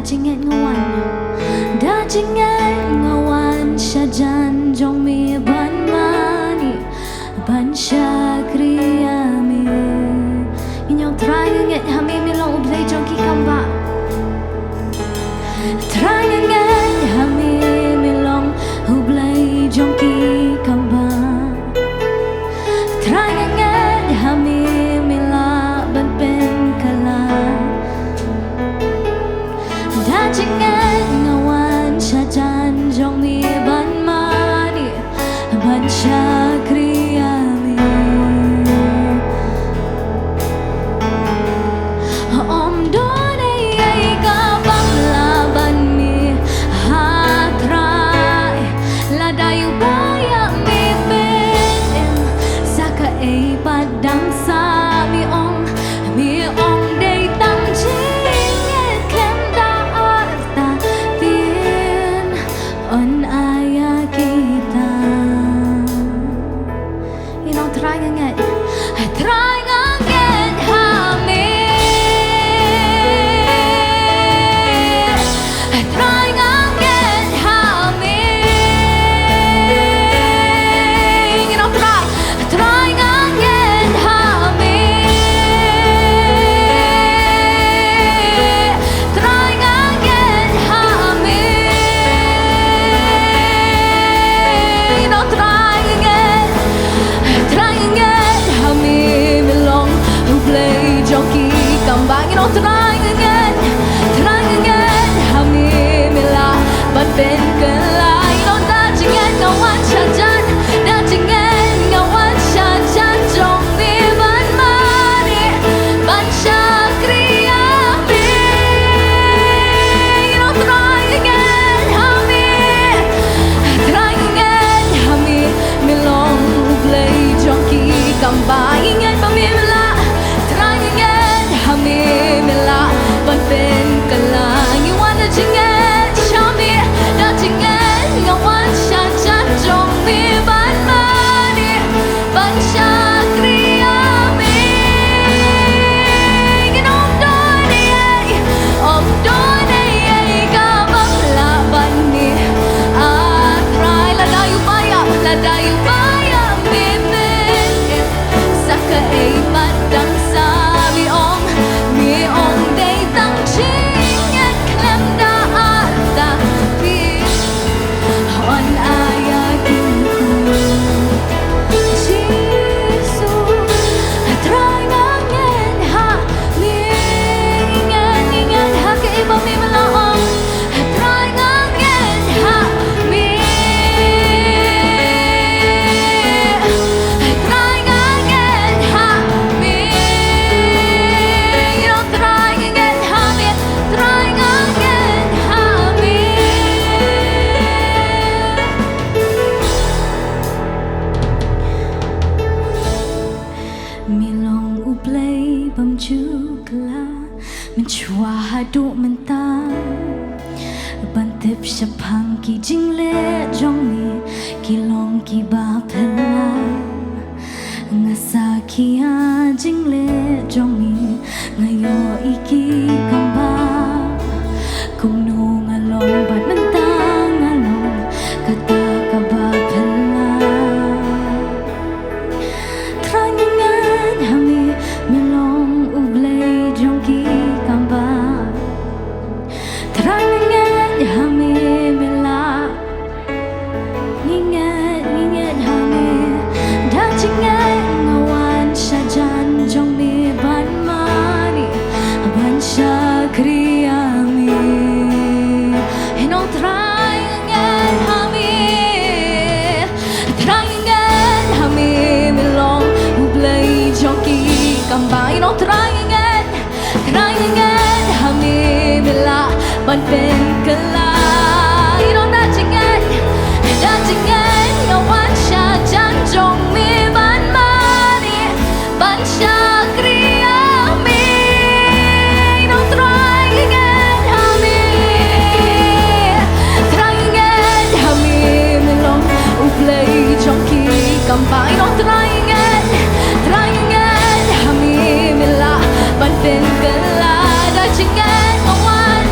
jinget ngawan syajan jong mi ban mani ban syakriami inyong try nget hami milong ublay jong ki kamba try nget hami milong ublay jong ki kamba try nget hami mila ban pen kala da jinget ngawan syajan jong mi ban mani ban syakriami om done ay kabang laban mi hatrai ladayu baya mi pen saka ay padang sa mi ong day tang jinget kem da arta tin on aya kita try nget hami try nget hami try nget hami try nget hami try nget hami milong ublay joki kambang try nget hami mila ban pen kelai da jinget ngawan syajan ngawan syajan jong mi ban mani ban syakriami try nget hami milong ublay joki kambang ingat pamila try nget hami mila ban pen kelang iwan da jinget syami da jinget ngawan syajan jong mi ban mani ban syakriami om done kabang laban mi atrai ladayu baya mi pen saka ay padang sa mi ong day tang jinget klem da arta pi on aya kinku jisu try nget ha mi ingat ha ke iba mi malaong try nget ha mi try nget ha mi try nget ha mi try nget ha mi milong ublay bam jukla menchua hadu mentang bantip syapang ki jingle jong mi kilong ki ba phela ngasa kia jingle jong mi ngayo iki kamba kung no ngalong ban mentang ngalong kata ka ba phela try nget hami milong ublay jong ki kamba try nget hami mila nginget hami da jinget ngawan syajan jong mi ban mani ban syakriami try nget hami milong ublay joki kamba try nget hami mila ban pen kelai da jinget ngawan syajan jong mi ban mani ban syakriami try nget hami milong ublay joki kamba try nget hami mila ban pen kelai da jinget ngawan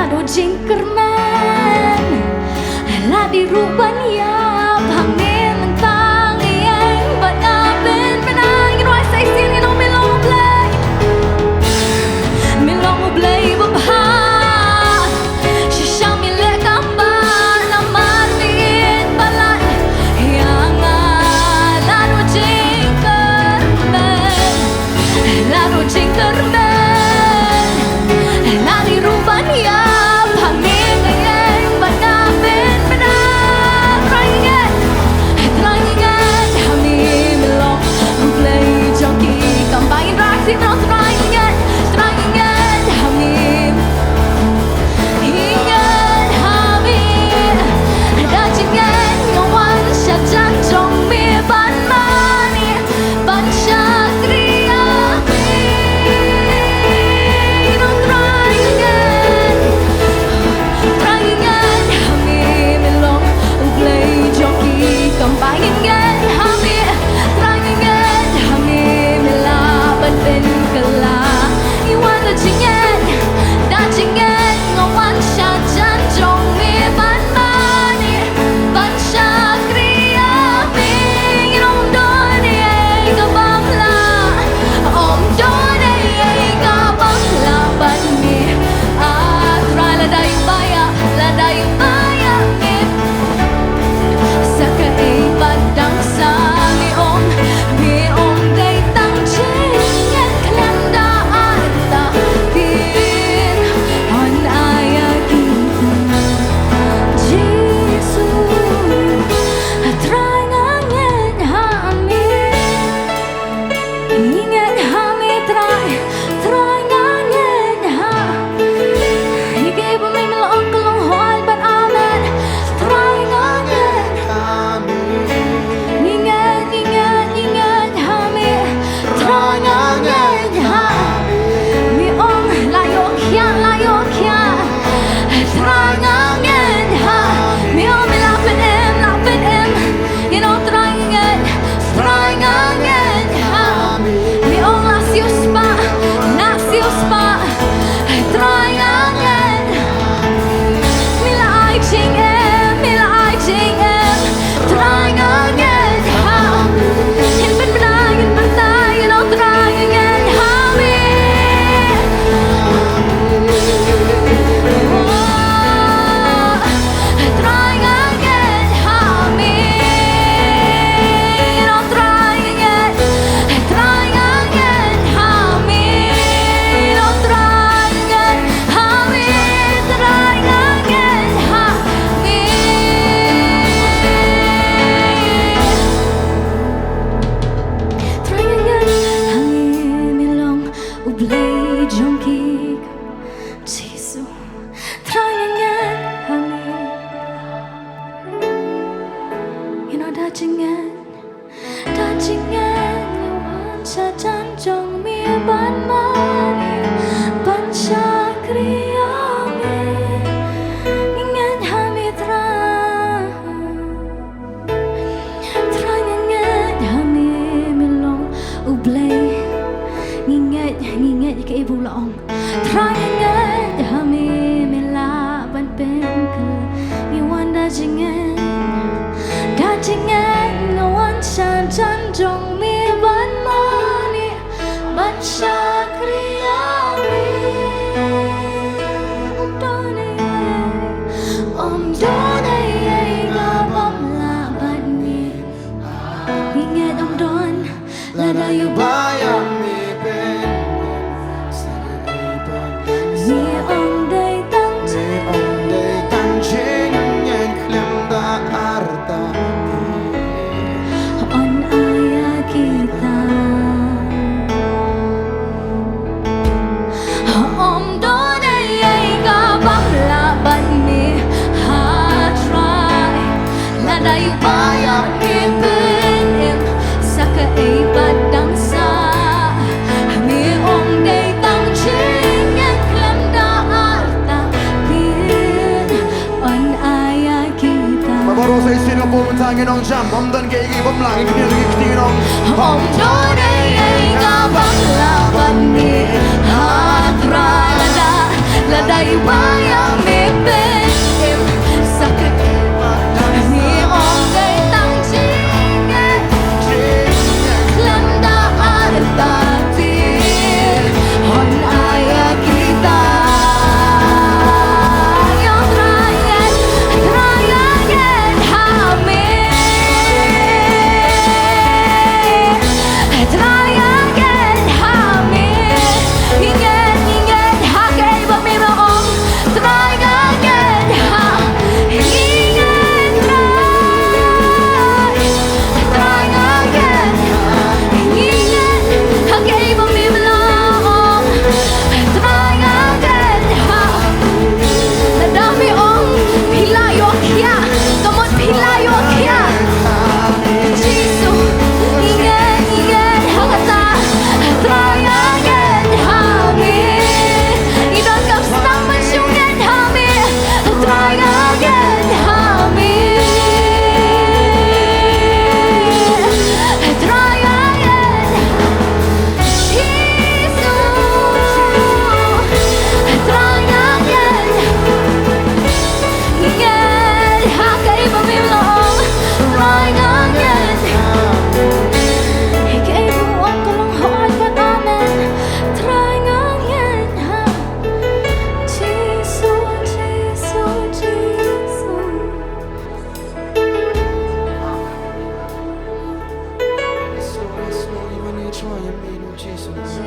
lado jingkerman ladi ruban ya pangin tang yang banapin menangin why say sin you know me long play babha she show me le kamba na martin balan yang lado jingkerman ladi ruban ya pangin yang banapin menang trying again hami melong play junkie combine raksi no trying again hami ingat hami dacingan ngawan syajan jong mi ban mani ban syakriya no trying again hami melong play junkie combine again hami trying again hami melaban ben kala iwan dacingan ngawan syajan jong mi ban mani ban syakriya mi om doni ka bangla om doni ka bangla ban mi atra la dayung baya mi saka padang sa mi om day tang chingan klanda arta tin on aya kita Jesus try ngangen hami ingat hami try ngangen ha you gave me melong kelong hoi but amen try ngangen ingat hami try ngangen ha mi om layo kya try ngangen ha mi om lapen em you know try ngangen ha mi om lasius pa try ngangen mila ai ching em try ngangen ha in ben benai you know try ngangen ha mi try ngangen ha mi you know try ngangen ha mi you know try ngangen ha mi try ngangen ha mi try ngangen hami milong ublay junkie Jesus try ngangen hami you know dacingan lawan syajan jong mi ban mani ban syakriya mi ingat hami try ngangen hami melong ublay ngingat ke ibu laong try ngangen hami melaban pen ke iwan dacingan ngawan syajan jong mi ban mani ban syakriya mi om doni ka bangla ban mi ingat om don la dayu Baya mi ben mi om day tang ching yang klanda arta on aya kita om doni ka bangla ban mi ha try la dayu baya mi ben saka padang sa mi om day tang ching klanda arta tin on aya kita Baru saya sini pumunta ng jam Hamdan kay ibam lang Ikinilig ng om doni ka bangla ban mi ha try la dayu baya Jesus.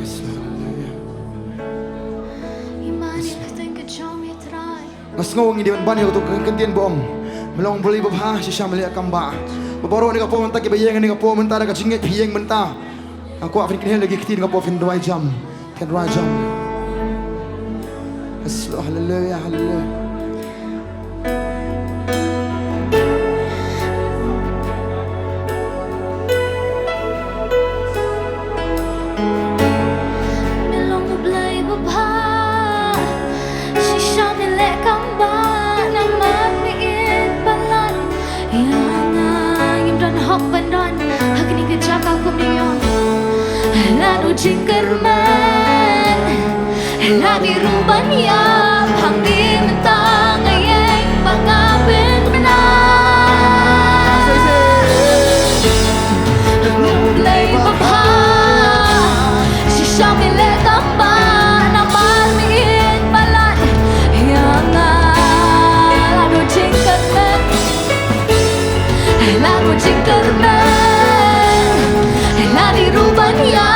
Yes, hallelujah. Imani kateng ka jong itray. Mas ngawang hindi man bani ko kandian boom. Melong beli babha si Syam lihat kamba. Babaro ni kapo menta kibayang ni kapo menta ka jingit hiyang menta. Aku afin kini lagi kitin kapo fin dua jam. Kan dua jam. Yes, hallelujah, hallelujah. Jingkerman Lami ruban yap Hang di mentang Ayeng pangapin menang Mulai babha Sisya milik kamba Namar miin balat Yang lalu jingkerman Lalu jingkerman Lami ruban yap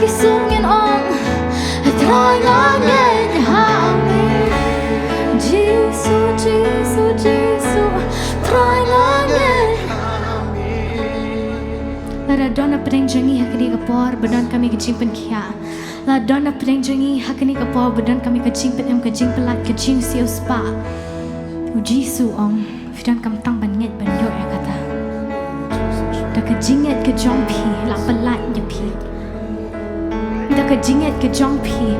Sungin om Trangangen hami Jisu, Jisu, Jisu Trangangen Lara dona pedeng jangi hakani kapor Badan kami kejimpen kia La dona pedeng jangi hakani kapor Badan kami kejimpen em kejimpen lat kejim siu spa Jisu om Fidan kam tang banyet banyo ya kata Da kejinget kejompi La pelat nyepi Da ka jinget ka jong pi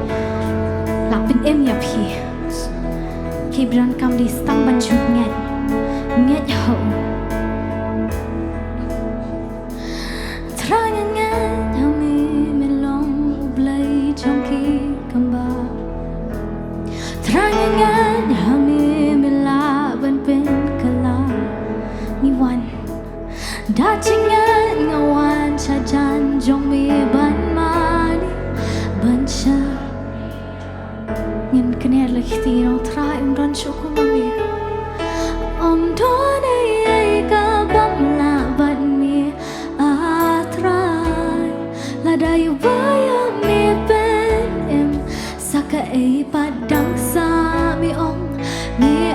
La pen em ya pi Ki bran kam di stang ban chut Nget ho Trang nget Hami melong Ublay jong ki kamba Trang nget Hami mela ban pen kala Mi wan Da jinget ngawan Chajan jong mi ban Bansha Ngin kene lagi tino try umran syukur mami Don ay ka bamla ban mi atray Ladayo bayam mi pen em Saka ay padang sa mi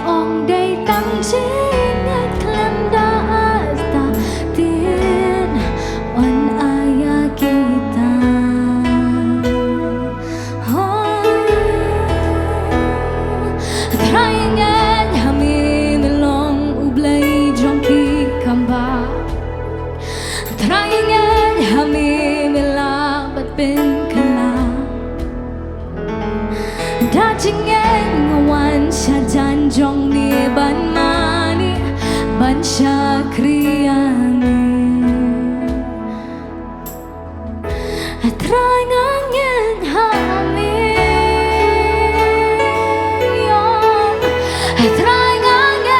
ong day tang jing at klem da asta tin on aya kita Sajan jong ni ban mani ban syakriani Try ngangen hami Try ngangen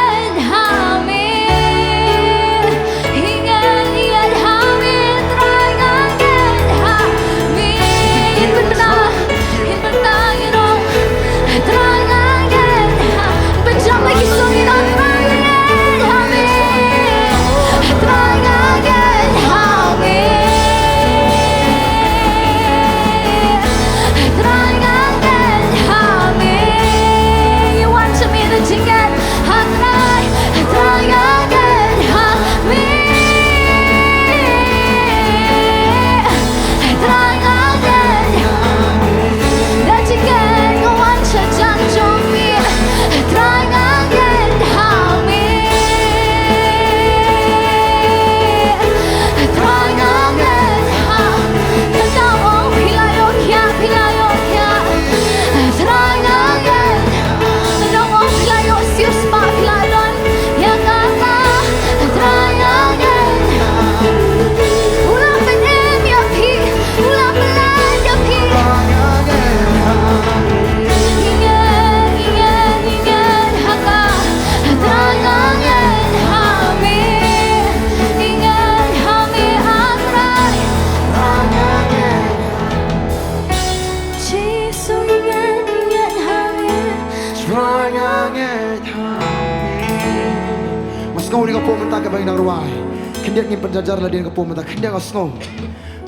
snow ni kapo mentah ke bang nang ruai. Kendiat ngin penjajar lah dia kapo mentah kendiat ngas snow.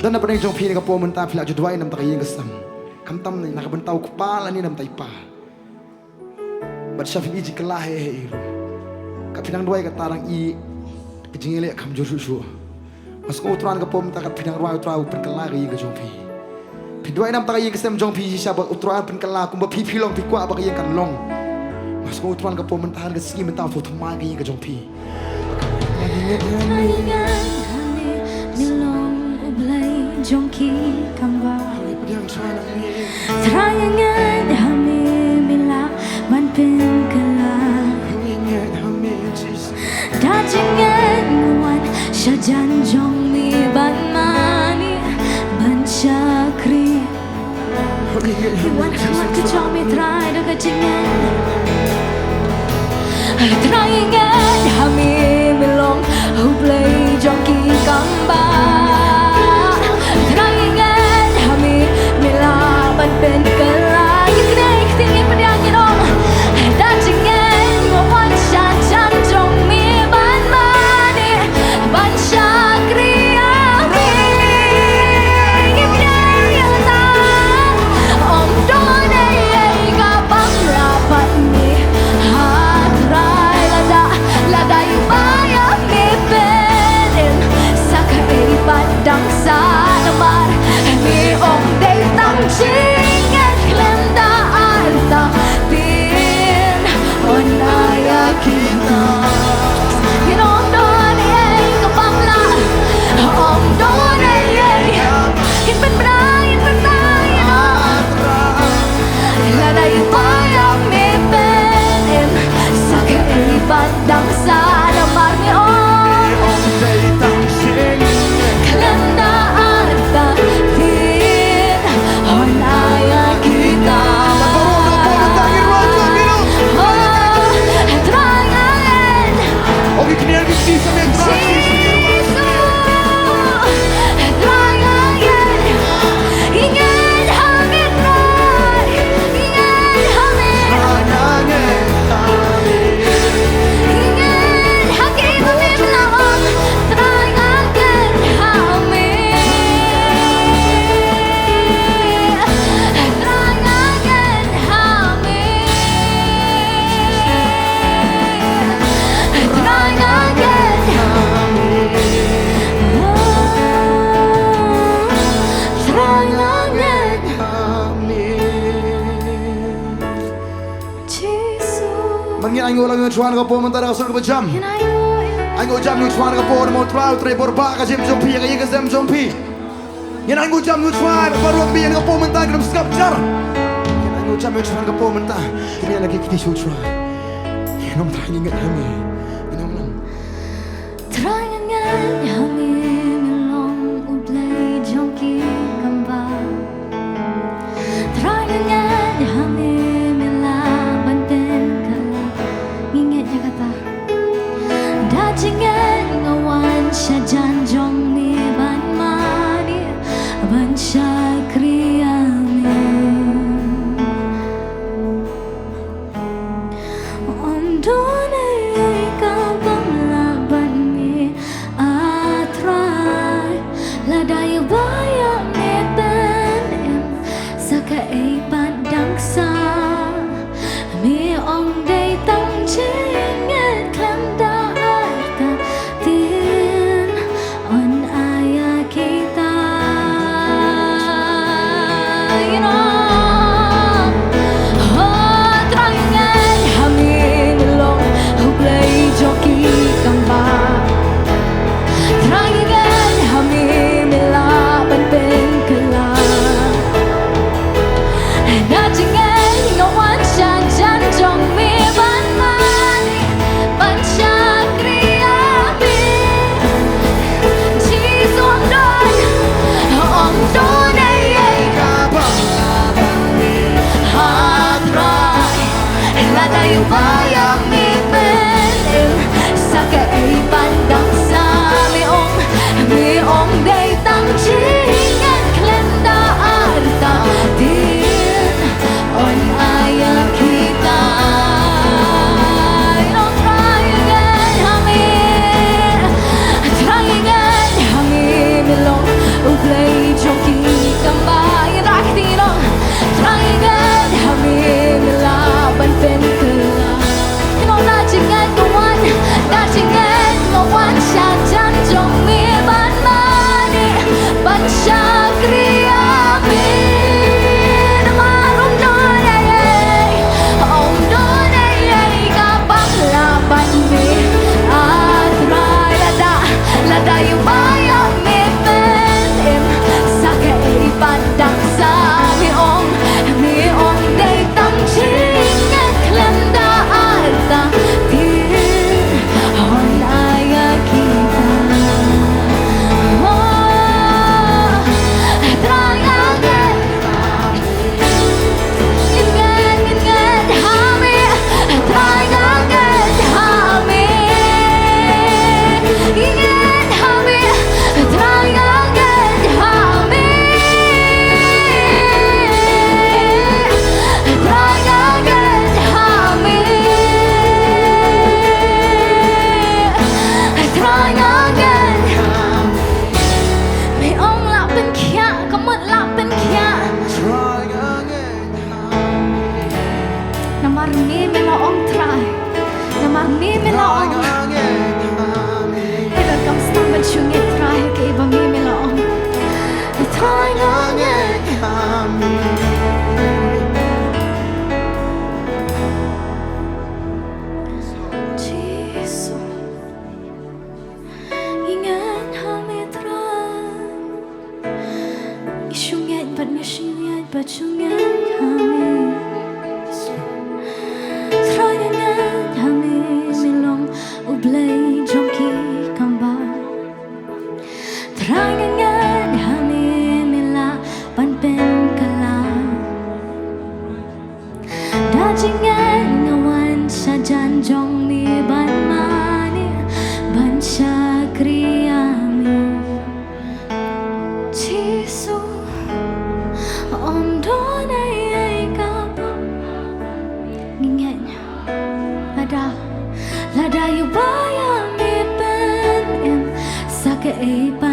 Dan apa yang jong pi ni kapo mentah pila judwai nam tak yang kesam. Kamtam ni nak bentau kepala ni nam taipa. Bat syafi iji kelah he iru. Kapinang duai katarang i kejingile kam juru. Mas ko utran kapo mentah kapinang ruai utrau perkelari ke jong pi. Pidwai nam tak yang kesam jong pi siapa utran perkelar kumba pi long pi kuat bagi yang kan long. Mas ko utran kapo mentah ke sini mentah foto magi ke jong pi. Jongki kamba Terangan hami mila man pengkala Dajangan nguan syajan jong mi ban mani ban syakri Nguan ke jong mi terai dekat jengan Terangan hami milong hublai jongki kambaเป็นกะลายิ่งได้ที่ยิ่งเป็นอย่างยิ่งองแต่จริงเองว่าวันฉันจงมีบ้านมาดิบ้านชากรีอามียิ่งใหญ่ยังตาอมโดนไอ้กับบังลาปัดนี้หาไรละได้อยู่บ้านยังมีเป็นสักไอ้ปัดดังสาดมามีองค์ได้ตั้งชื่อMangin aingo lang yung chuan kapo mentah dah asal ke jam. Aingo jam yung chuan kapo mau trau tre borba ka jem jompi ka yang jem jompi. Yan aingo jam yung chuan baru bi yang kapo mentah dalam skap jar. Yan aingo jam yung chuan kapo mentah ini lagi kita show chuan. Nom tak ingat kami. Nom nom. Terangan kami melong ublai jongki kamba. Terangan kami Dajangan ngawan syajan jong mi ban mani ban syakri amin Om donai อยู่บ่ยามมีเป็นเอ็มสักเอไป